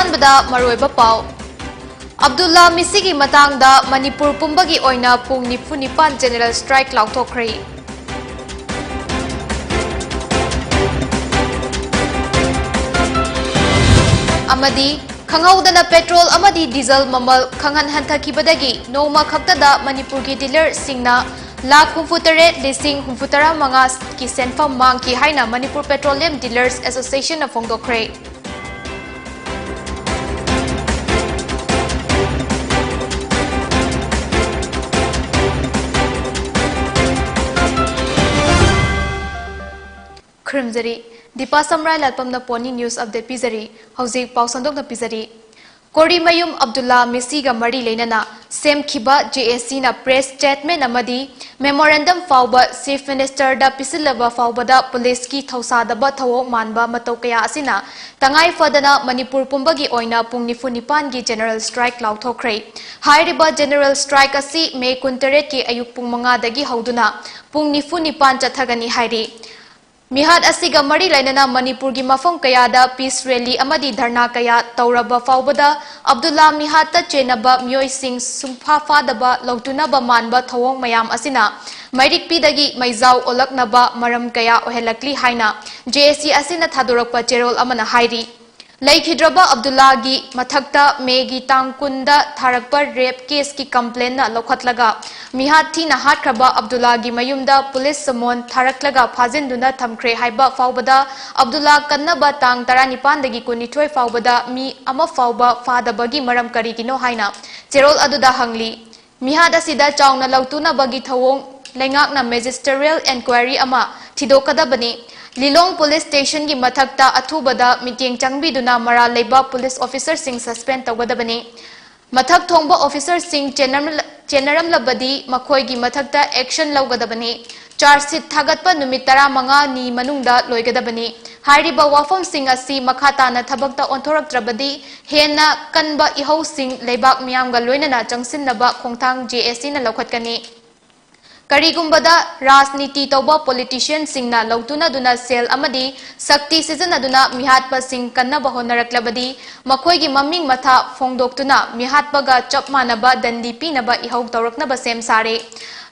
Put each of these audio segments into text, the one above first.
ꯑꯍꯥꯟꯕꯗ ꯃꯔꯨꯑꯣꯏꯕ ꯄꯥꯎ ꯑꯕꯗꯨꯜꯂꯥ ꯃꯤꯁꯤꯒꯤ ꯃꯇꯥꯡꯗ ꯃꯅꯤꯄꯨꯔ ꯄꯨꯝꯕꯒꯤ ꯑꯣꯏꯅ ꯄꯨꯡ 94 ꯖꯦꯅꯔꯦꯜ ꯁ꯭ꯇ꯭ꯔꯥꯏꯛ ꯂꯥꯎꯊꯣꯛꯈ꯭ꯔꯦ꯫ ꯑꯃꯗꯤ ꯈꯪꯍꯧꯗꯅ ꯄꯦꯇ꯭ꯔꯣꯜ ꯑꯃꯗꯤ ꯗꯤꯖꯜ ꯃꯃꯜ ꯈꯪꯍꯟ ꯍꯟꯊꯈꯤꯕꯗꯒꯤ ꯅꯣꯡꯃ ꯈꯛꯇꯗ ꯃꯅꯤꯄꯨꯔꯒꯤ ꯗꯤꯂꯔꯁꯤꯡꯅ ꯂꯥꯈ 68,835 ꯀꯤ ꯁꯦꯟꯐꯝ ꯃꯥꯡꯈꯤ ꯍꯥꯏꯅ ꯃꯅꯤꯄꯨꯔ ꯄꯦꯇ꯭ꯔꯣꯂꯤꯌꯝ ꯗꯤꯂꯔꯁ ꯑꯦꯁꯣꯁꯤꯌꯦꯁꯟꯅ ꯐꯣꯡꯗꯣꯛꯈ꯭ꯔꯦ꯫ ꯈꯨꯔꯨꯝꯖꯔꯤ ꯗꯤꯄꯥ ꯁꯝꯔꯥꯏꯂꯥꯠꯄꯝꯅ ꯄꯣꯅꯤ ꯅ꯭ꯌꯨꯁ ꯑꯞꯗꯦꯠ ꯄꯤꯖꯔꯤ ꯍꯧꯖꯤꯛ ꯄꯥꯎ ꯁꯟꯗꯣꯛꯅ ꯄꯤꯖꯔꯤ ꯀꯣꯔꯤꯃꯌꯨꯝ ꯑꯕꯗꯨꯜꯂꯥ ꯃꯤꯁꯤꯒ ꯃꯔꯤ ꯂꯩꯅꯅ ꯁꯦꯝꯈꯤꯕ JSCꯅ ꯄ꯭रेस स्टेटमेंट अमदी मेमोरेंडम फाउबा चीफ मिनिस्टर दा पिसिलबा फाउबदा पुलिस की थौसादबा थवो मानबा मतौ कया असिना तंगाई फदना मणिपुर पुंबगी ओइना पुंग 94 की जनरल स्ट्राइक लाउथोख्रे हाइरिबा जनरल स्ट्राइक असि मे 29 की अयुक पुंग 5 दगी हौदुना पुंग 94 चथगनी हाइरि मिहाद असिगा मरी लाइनना मणिपुर की मफम कयादा पीस रैली अमदी धरना कया तौरबा फाउबदा अब्दुल्ला मिहाद चेनबा मियोइसिंग सुंफा फादबा लौतुनबा मानबा थवोंग मयाम असिना मैरिक पीदगी मैजाव ओलकनबा मरम कया ओहेलकली हाइना JSC असिना थादोरकपा चेरोल अमना हाइरि लैखिद्रबा अब्दुल्ला की मथक्ता मेगी तांकुंदा थारकपा रेप केस की कंप्लेन लौखतलगा मिहाद थीना हाटख्रबा अब्दुल्ला की मयुमदा पुलिस समोन थारकलगा फाजिंदुना थमख्रे हाइबा फाउबदा अब्दुल्ला कन्नबा तांग 19 दगी 22 फाउबदा मी अमा फाउबा फादबगी मरम करिगिनो हाइना चेरोल अदुदा हंगली मिहाद असिदा चाउना लौतुनबगी थवोंग लेंगाकना मैजिस्ट्रियल एनक्वायरी अमा थिदोकदबनी लिलोंग पुलिस स्टेशन की मथक्ता अथुबदा मीटिंग चंगबीदुना मरा लेबा पुलिस ऑफिसर सिंह सस्पेंड तौगदबनी मथक थोंबा ऑफिसर सिंह चेनरमलबदी मखोई की मथक्ता एक्शन लौगदबनी चार्जशीट थागतपा नुमित 15 नी मनुंगदा लोइगदबनी हाइरिबा वाफम सिंह असि मखाताना थबक्ता ओंथोरक्त्रबदी हेन्ना कनबा इहौ सिंह लेबाक मियामगा लोइनना चंगसिनबा खोंथांग JSC ना लौखतकनी करीगुंबदा राजनीति तौबा पॉलिटिशियन सिंगना लौतुनदुना सेल अमदी शक्ति सिजनदुना मिहात्पा सिंह कन्नबा होनरक्लबदी मखोइगी ममिंग मथा फोंदोक्तुना मिहात्पगा चप मानबा दंडी पीनबा इहौ तौरक्नबा सेम सारे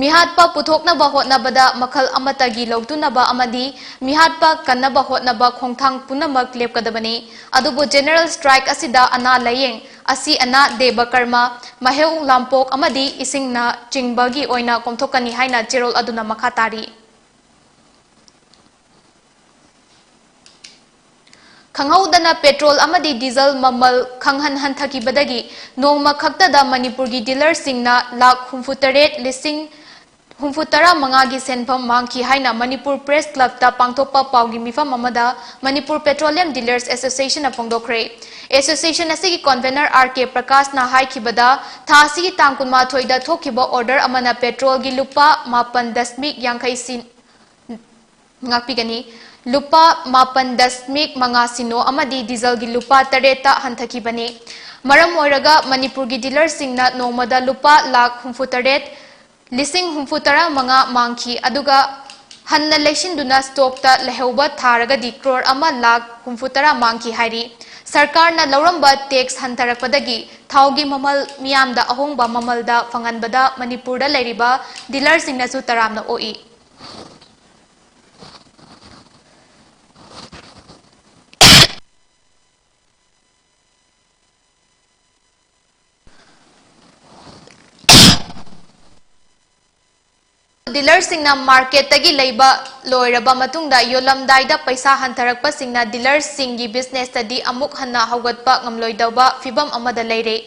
मिहात्पा पुथोकनबा होतनबदा मखल अमतगी लौतुनबा अमदी मिहात्पा कन्नबा होतनबा खोंथांग पुनमक लेपकदबनी अदुबु जनरल स्ट्राइक असिदा अना लयेंग असि अना देबा कर्मा महेउ लांपोक अमदी इसिंगना चिंगबगी ओइना कोमथोकनी हाइना चेरोल अदुना मखातारी खंगौदना पेट्रोल अमदी डीजल ममल खंगहन हंथकीबदगी नोंगमा खक्तदा मणिपुर की डीलर सिंगना लाख 68,835 की सेनफम मांगकी हाइना मणिपुर प्रेस क्लब ता पांगथोकपा पाउगी मिफम अमदा मणिपुर पेट्रोलियम डीलर्स एसोसिएशन फोंदोखरे एसोसिएशन असिगी कन्वेनर RK प्रकाश ना हाइखिबदा थासी तांग 19 दा थोखिबा ऑर्डर अमना पेट्रोल की लुपा 9.50 सिन ngakpigani lupa 8.5 sino amadi diesel gi lupa 8 ta hanthakibani maram oiraga manipur gi dealer singna nomada lupa 68,000 mangki aduga hanna leishinduna stock ta lehauba tharaga di crore 1,60,000 mangki hairi सरकार ना लौरंबा tax हंथरकपदगी थाउगी ममल मियामदा अहोंगबा ममलदा फंगनबदा मणिपुरदा लेरिबा dealer सिंगनासु तरामना ओई dealer सिंगना market तगी लेबा लोइरबा मतुंगदा योलमदाइदा पैसा हंथरकपा सिंगना dealer सिंगी business तदी अमुक हन्ना हौगतपा ngamloidaba फिबम अमदा लेरे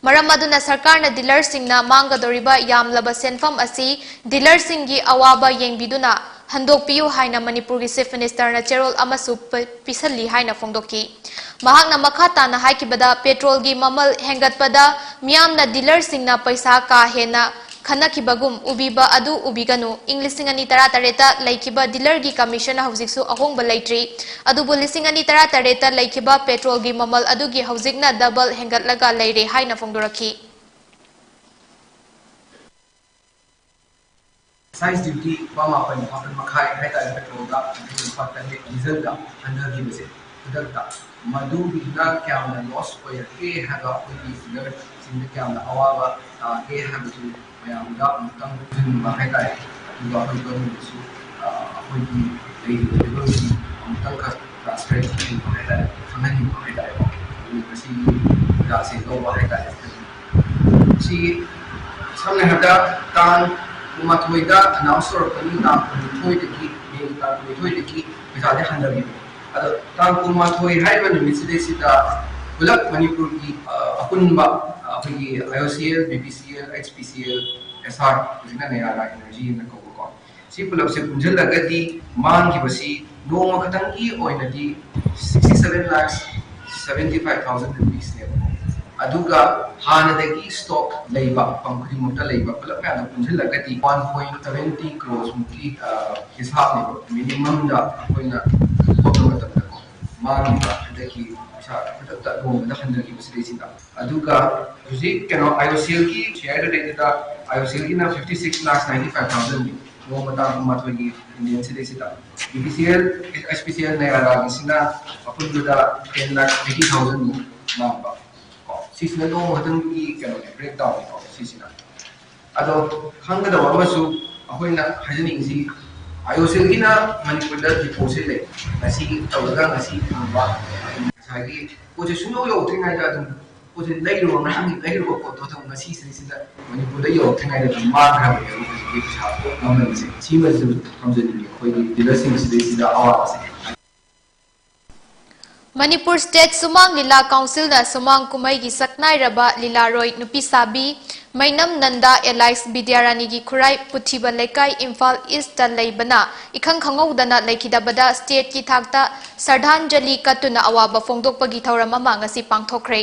मरम अदुना सरकार ना डीलर सिंगना मांगदोरिबा यामलबा सेनफम असि डीलर सिंगी अवाबा येंगबिदुना हंदोकपियु हाइना मणिपुर की चीफ मिनिस्टर ना चेरोल अमसु पिसली हाइना फोंदोकी महाकना मखाताना हाइकिबदा पेट्रोल की ममल हेंगतपदा मियामना डीलर सिंगना पैसा का हेना खनखिबगुम उबीबा अदु उबीगनु इंग्लिशिंग अनि 18 लैखिबा डीलर की कमीशन हौजिकसु अहोंगबा लैट्री अदुबु लिसिंग अनि 18 लैखिबा पेट्रोल की ममल अदुगी हौजिकना डबल हेंगतलगा लैरे हाइना फोंदोरखी साइज ड्यूटी पामा पन अपन मखाई है ता पेट्रोल का डीजल का अंदर की बसे उधर का मधु बिना क्या ना लॉस को या के हैगा कोई फिगर सिंह क्या ना आवाज़ के हैगा जो मैं आमदा मुतंग जिन बाहेगा है जो आप लोगों ने सु कोई लेडी मुतंग का ट्रांसफर बाहेगा है खाना ही बाहेगा है किसी राशि तो बाहेगा है सी सामने हटा तान उमाथोइदा अनाउंस तौरपनी तान उमाथोइदगी मेन तान उमाथोइदगी पिजादे हंदगी अदो तान उमाथोइ हाइबा निमिसिदेसिदा पुलक मणिपुर की अपुनबा अखोगी IOCL BPCL HPCL SR जिना नयारा एनर्जी न कोको सी पुलक से पुंजलगदी मान की बसी नोमा खतंगी ओइनदी 67,75,000 rupees ने अदुगा हानदगी स्टॉक लेबा पंखुरी मुक्ता लेबा पुलप याना पुंजलगदी 1.70 crores मुकी हिसाब ने मिनिमम दा कोइना कोटमतन को मांगबा अदगी ता गोमदा हंदगी बसिदेसिदा अदुगा हुजी केनो IOCL की शेयर रेटदा IOCL की ना 56,95,000 गोमदा माथोगी इंडियन सिदेसिदा BPCL HPCL ने आरागिसिना अपुनदा 10,80,000 मांगबा सिसना नो हतन की केनो ब्रेक डाउन को सिसना अदो खंगदा वामसु अखोइना हजनिंगसी IOCL की ना मणिपुर दा डिपोजिट ले असी तवगा असी खंबा सागी पोजे सुनो यो थिंगाइ दा तुम पोजे लेरो नहांगी लेरो को तो तुम ngasi सिदा मणिपुर दा यो थिंगाइ दा मा खा बे ये छापो नमन से सीमजु हमजनि खोइ दिलसिंग सिदा आवासे Manipur State Sumang Lila Council na Sumang Kumai gi Saknai Raba Lila Roy Nupi Sabi Mainam Nanda Elias Bidyarani gi Khurai Puthiba Lekai Imphal East ta leibana ikhang khangau dana lekhidabada state ki thakta Sardhanjali katuna awaba phongdokpagi thauram ama ngasi pangthokre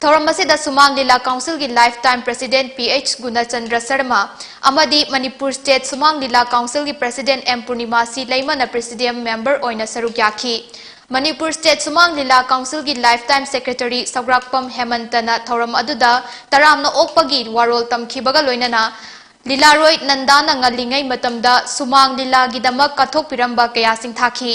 thauram asida Sumang Lila Council gi lifetime president PH Gunachandra Sharma amadi Manipur State Sumang Lila Council gi president M Purnimasi Leimana presidium member oina saruk yakhi Manipur State Sumang Lila Council gi lifetime secretary Sagrakpam Hemantana thoram aduda taramna okpagi warol tamkhibaga loinana Lila Roy Nandana ngalingai matamda Sumang Lila gi damak kathok piramba kaya singthakhi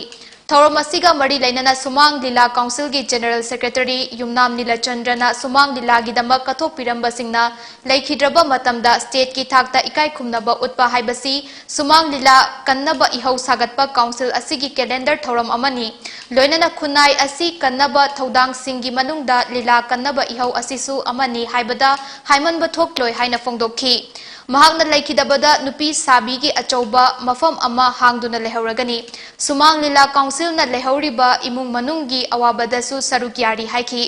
thoram asiga mari lainana Sumang Lila Council gi general secretary Yumnam Nilachandrana Sumang Lila gi damak kathok piramba singna laikhidraba matamda state ki thakta ikai khumnaba utpa haibasi Sumang Lila kannaba ihau sagatpa council asigi calendar thoram amani loinana khunai asi kannaba thodang singi manungda Lila kannaba ihau asisu amani haibada haimanba thokloi haina phongdokhi mahakna laikhidabada nupi sabi gi achauba mafam ama hangduna lehauragani Sumang Lila Council na lehauriba imung manunggi awabada su sarukyari haiki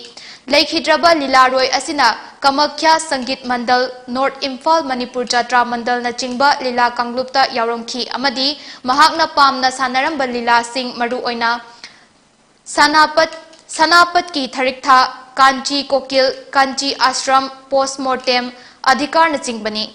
laikhidraba Lila Roy asina Kamakhya Sangit Mandal North Imphal Manipur Jatra Mandal na chingba Lila Kanglupta yauromkhi amadi mahakna pamna sanaramba Lila Singh maru oina Sanapat ki tharikha Kanchi Kokil Kanchi Ashram postmortem adhikar na chingbani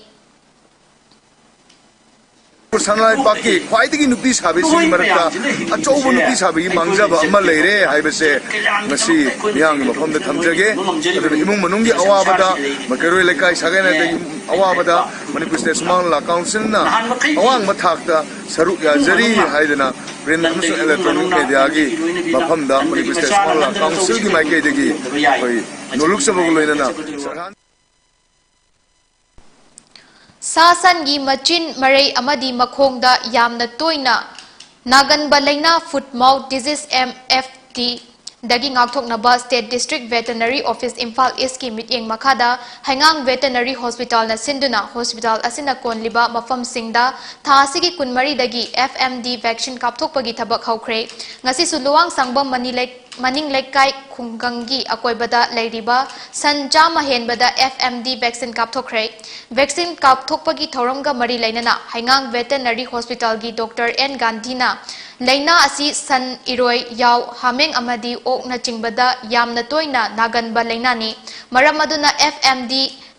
Sanalai Paki, quite the Nupi Sabi, Marta, a Chobu Nupi Sabi, Mangzaba, Malay, I was say, Nasi, Yang, from the Tamjage, Munungi Awabada, Makari Lekai Sagana, Awabada, Manipur State Sumang Council, Awang Matakta, Saruka, Zeri, Haidana, Renamsu Electronic Mediagi, Mapamda, Manipur State Sumang Council, Makegi, no looks of Lena. Sasan gi machin marai amadi makhongda yamna toina naganba laina foot mouth disease MFT dagi ngakthoknaba State District Veterinary Office Imphal East ki mityeng makhada Hangang Veterinary Hospital na sinduna hospital asina konliba mafam singda thasigi kunmari dagi FMD vaccine kapthokpagi thabak haukhre ngasi suluwang sangbam maning lekai khunggangi akoibada leiriba sanja mahenbada FMD vaccine kapthokre vaccine kapthokpagi thoramga mari lainana Hangang Veterinary Hospital gi Dr N Gandhina Laina asi san iroi yaw hameng amadi ok na chingbada yamna toina naganba laina ni maram aduna FMD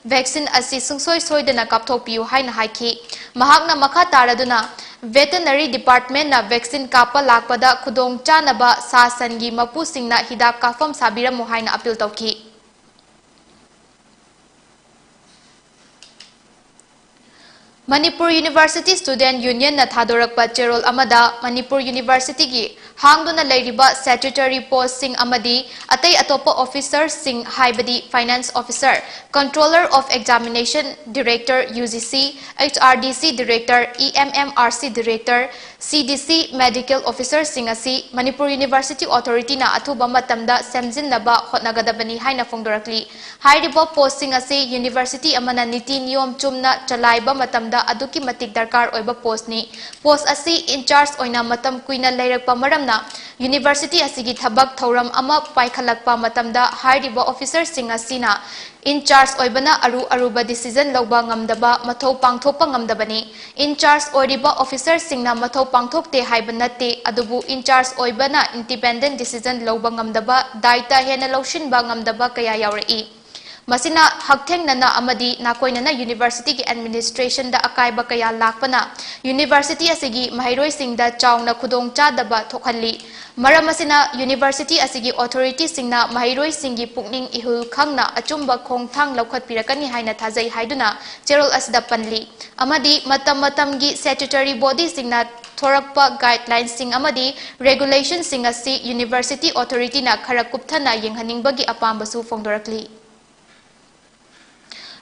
vaccine asi sungsoi soidana kapthokpiu haina haiki mahakna makha taraduna veterinary department na vaccine kapa lakpada khudong chanaba sa sangi mapu singna hidak kafam sabiramu haina appeal tawki Manipur University Student Union na thadorokpa cherol amada Manipur University gi hangduna leiriba statutory post sing amadi atay atopa officer sing haibadi finance officer, controller of examination director UGC, HRDC director, EMMRC director, CDC medical officer sing asi Manipur University authority na athuba matamda semjinnaba hotnagadabani haina phongdorakli. Hairiba post sing asi university amana niti niyom chumna chalaiba matamda aduki matik darkar oiba post ni. Post asi in charge oina matam kuina leirakpa maramna university asigi thabak thauram ama paikhalakpa matamda hairiba officer sing asina in charge oibana aruba decision lauba ngamdaba mathau pangthopa ngamdabani. In charge oiriba officer singna mathau pangthokte haibanate adubu in charge oibana independent decision lauba ngamdaba daita hena laushinba ngamdaba kaya yauri. Masina haktengnana amadi nakoinana university ki administration da akaiba kaya lakpana university asigi mahairoi singda chauna khudong chadaba thokhalli. Maram asina university asigi authority singna mahairoi singi pukning ihul khangna achumba khongthang laukhat pirakani haina thajai haiduna cherol asda panli. Amadi matam gi statutory body singna thorakpa guidelines sing amadi regulation sing asi university authority na khara kupthana yenghaningbagi apambasu phongdorakli.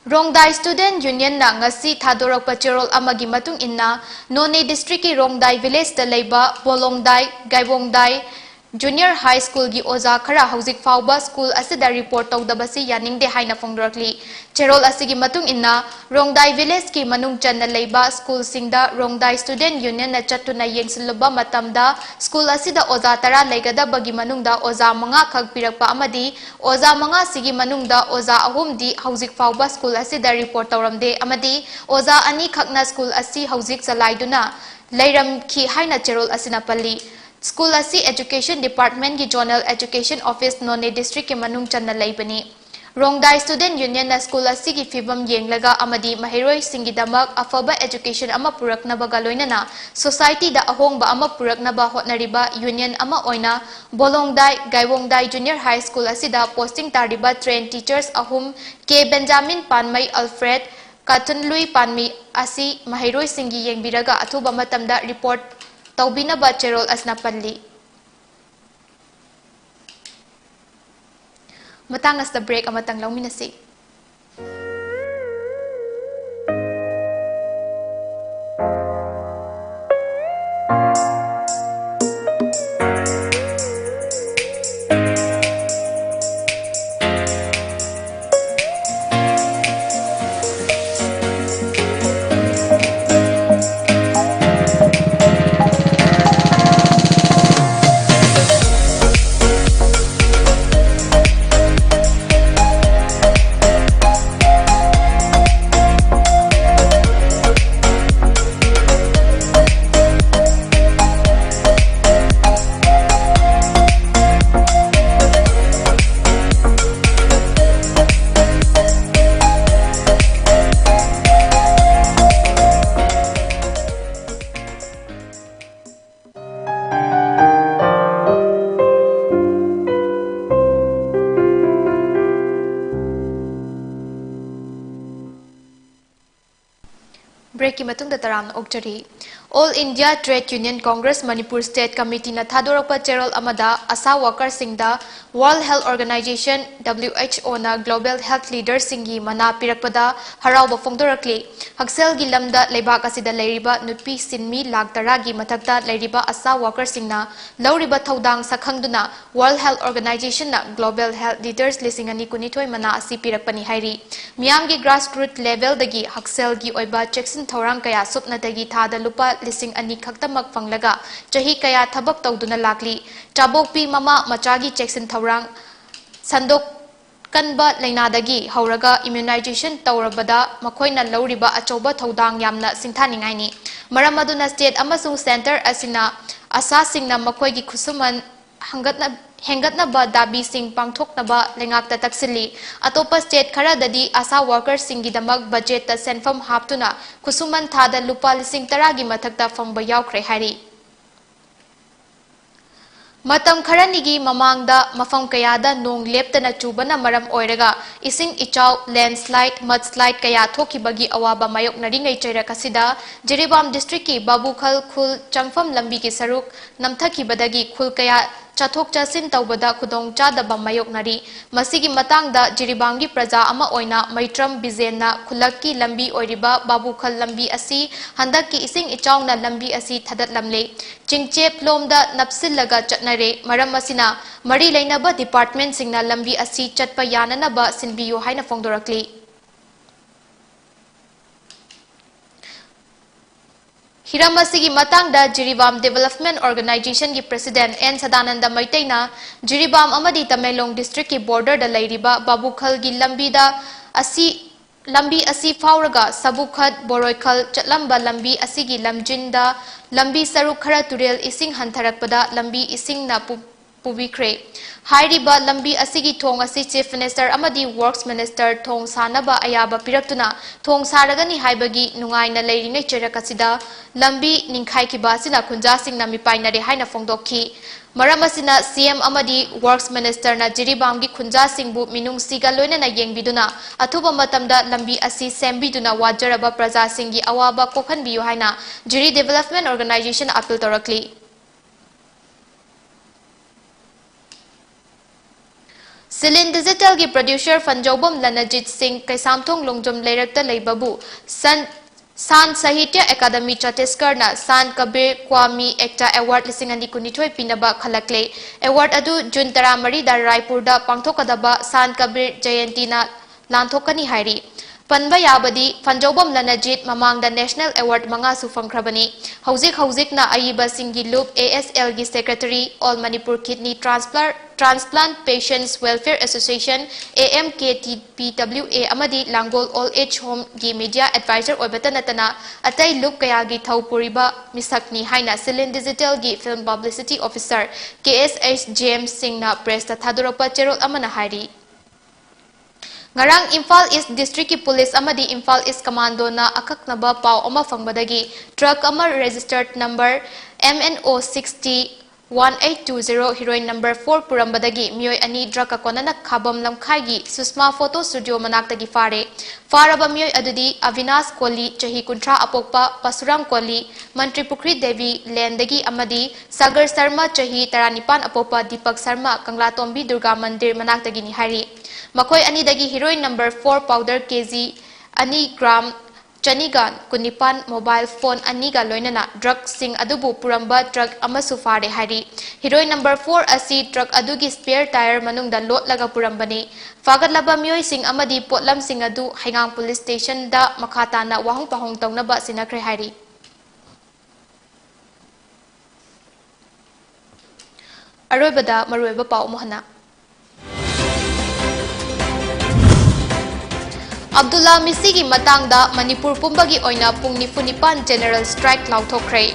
Rongdai Student Union na ngasi thadorokpa cherol amagi matung inna None district ki Rongdai village da leiba Bolongdai Gaibongdai Junior High School gi oza khara hauzik fauba school asida report tawdabasi yaningde haina phongdorakli. Cherol asigi matung inna Rongdai village ki manung channa leiba school singda Rongdai Student Union na chatuna yengsilba matamda school asida oza tara leigada bagi manungda oza manga khag pirakpa amadi oza manga sigi manungda oza ahum di hauzik fauba school asida report tawramde amadi oza ani khakna school asi hauzik chalaiduna leiram ki haina cherol asina palli. School asi Education Department ki Zonal Education Office None District ke manung channa laibani. Rongdai Student Union na school asi ki fibam yenglaga amadi mahiroi singidamak afaba education ama puraknaba galoinana society da ahongba ama puraknaba hotnariba union ama oina Bolongdai Gaibongdai Junior High School asi da posting tariba trained teachers ahum K Benjamin Panmai Alfred Katunlui Panmi asi mahiroi singi yengbiraga athuba matamda report Taubina ba cherol asna panli. Matangas na break amatang lauminasi. Break ki matung da taram okchari. All India Trade Union Congress Manipur State Committee na thadorokpa cherol amada asa worker singda World Health Organization WHO na Global Health Leaders singi mana pirakpada harauba phongdorakli. Haksel gi lamda leibak asida leiriba nupi sinmi laktara gi mathakta leiriba asa worker singna lauriba thodang sakhangduna World Health Organization na Global Health Leaders lisingani kunithoi mana asi pirakpani hairi. Miyam gi grassroots level dagi haksel gi oiba checksin thorang kaya supnatagi thada lupa lising ani khaktamak phanglaga chahi kaya thabak tawduna lakli. Chabokpi mama machagi checksin thorang sandok kanba lainadagi hauraga immunization tawrabada makhoina lauriba achoba thodang yamna singthaningai ni. Maram aduna state amasung center asina asa singna makhoigi khusuman hengatna ba dabi sing pangthokna ba lengakta taksili. Atopa state khara dadi asa workers singi damak budget ta senfam haptuna khusuman thada lupa lising taragi mathakta phangba yaukre hari. Matam kharanigi mamangda mafam kayada nong leptana chubana maram oiraga ising ichau landslide mudslide kaya thokibagi awaba mayok naringai chaira kasida Jiribam district ki Babukhal khul changfam lambi ki saruk namthakibadagi khul kaya chathok chasin tawbada khudong chadaba mayok nari masigi matangda Jiribamgi praja ama oina maitram bizenna khulakki lambi oiriba Babukhal lambi asi handakki ising ichau na lambi asi thadat lamle chingchep lomda napsillaga chatnare maram asina mari lainaba department singna lambi asi chatpa yananaba sinbiyo haina fongdorakli Hiramasigi matangda Jiribam Development Organization ki President N Sadananda Maitaina Jiribam amadi Tamelong District ki border da lairiba Babukhal gi lambi asi fauraga Sabukhat Boroikhal chatlamba lambi asigi lamjinda lambi saruk khara turel ising hantharakpada lambi ising na pubikre hairiba lambi asigi thong asi Chief Minister amadi Works Minister thong sanaba ayaba piraktuna thong saragani haibagi nungaina leiringai cherakasida lambi ningkhai ki basina khunja singna mipainare haina fongdokhi Maramasina CM amadi Works Minister na Jiribam gi khunja singbu minung siga loina na yengbiduna athuba matamda lambi asi sembiduna wajaraba praja singi awaba kokhanbiyu haina Jiri Development Organization appeal torakli Silin Digital ki producer Fanjobam Lanajit Singh Kaisamthong Longjom Leirakta Leibabu San Sahitya Academy Chhattisgarh na San Kabir Kwami Ekta Award Lisingani Kunithoi Pinaba Khalakle Award adu June 13 da Raipur da pangthokadaba San Kabir Jayanti na lanthokani hairi Panba yabadi Fanjobam Lanajit mamangda National Award manga su fangkrabani Hauzik na Ayiba Singhi Loop ASL gi Secretary All Manipur Kidney Transplant Patients Welfare Association AMKTPWA amadi Langol All Age Home gi Media Advisor oibatanatana atai loop kaya gi Thaupuriba misakni haina Silin Digital gi Film Publicity Officer KSH James Singh na press ta thadoropa cherol amana hairi Ngarang Imphal East District ki Police amadi Imphal East Commando na akaknaba pau ama fangbadagi truck ama registered number MNO 601820 heroine number 4 purambadagi mioi ani drug konana khabam lamkhai Susma Photo Studio manakta fare faraba mioi adudi Avinash Koli chahi kuntra apokpa Pasuram Koli Mantri Pukri Devi Lendagi amadi Sagar Sharma chahi 19 apokpa Deepak Sharma Kangla Tombi Durga Mandir manakta ni hari Makoi ani dagi heroine number 4 powder kg ani gram chanigan kunipan mobile phone aniga loinana drug sing adubu puramba drug amasu fare hari heroine number 4 asi drug adugi spare tire manungda lot laga purambani fagadlaba mioi sing amadi potlam sing adu Haingang police station da makhata na wahong pahong tawnaba sinakre hari aroibada maroiba pau mohana Abdullah Misigi matangda Manipur pumbagi oina pung nifunipan general strike lauthokre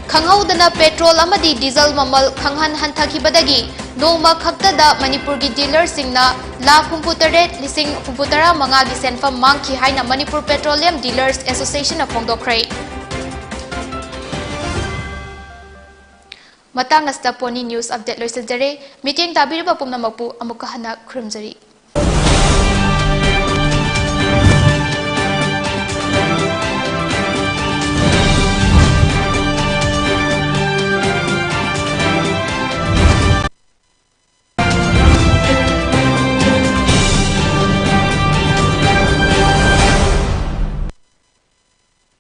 Khanghaudana petrol amadi diesel mamal khanghan hanthakibadagi noma khaktada Manipur gi dealer singna lakh 68,000 gi senfam mangki haina Manipur Petroleum Dealers Association of Fongdokre Matang asta poni news update loisajare meeting tabiriba pumnamapu amuka hana khurumjari